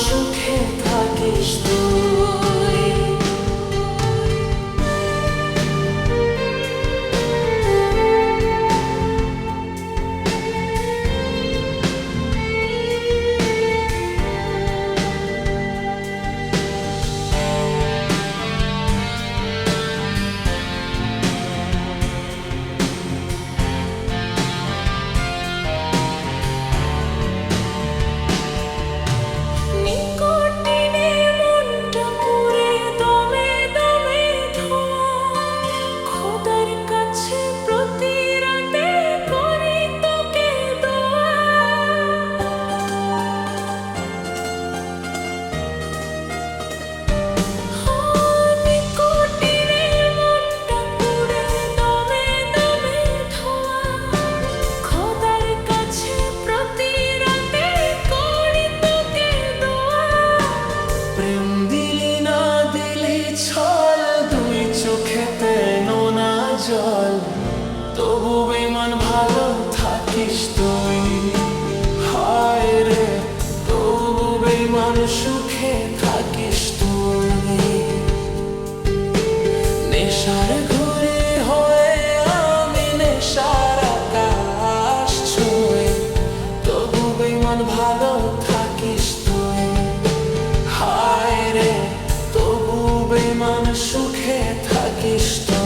সুখে থাকিস তুই। তবু বেমান ভালো থাকিস তুই, হায় রে তবু বেমান সুখে থাকিস তুই। নেশার ঘুরে হয়ে আমি নেশার আকাশ ছুঁই, তবু বেমান ভালো থাকিস তুই, হায় রে তবু বেমান সুখে থাকিস তুই।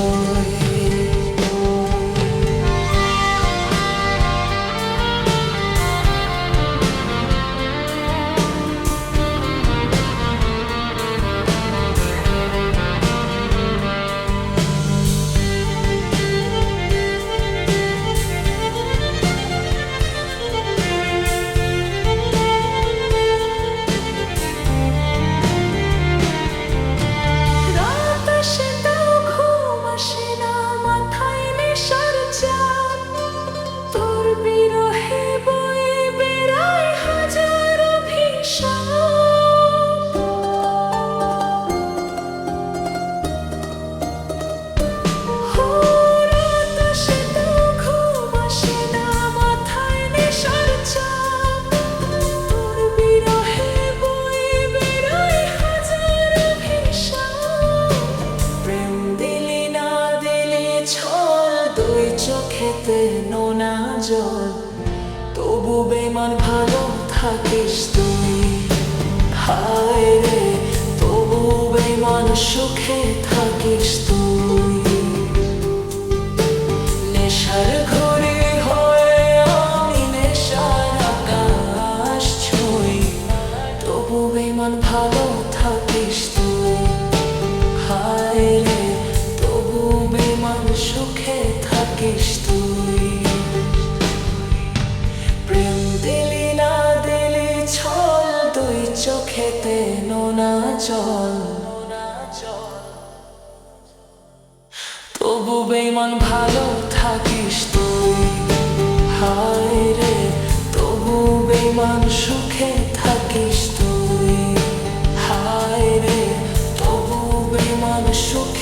চোখেতে নোনা জল, তবু বেমান ভালো থাকিস তুই, হায় রে তবু বেমান সুখে থাকিস তুই। নেশার ঘরে হয়ে আমি নেশার আকাশ ছুঁই, তবু বেমান ভালো থাকিস তুই, হায় রে তবু বেমান সুখে থাকিস তুই। প্রেম দিলি না দিলি ছল, দুই চোখেতে নোনা জল, তবু বেমান ভালো থাকিস তুই, হায় রে তবু বেমান সুখে থাকিস তুই, হায় রে তবু বেমান সুখে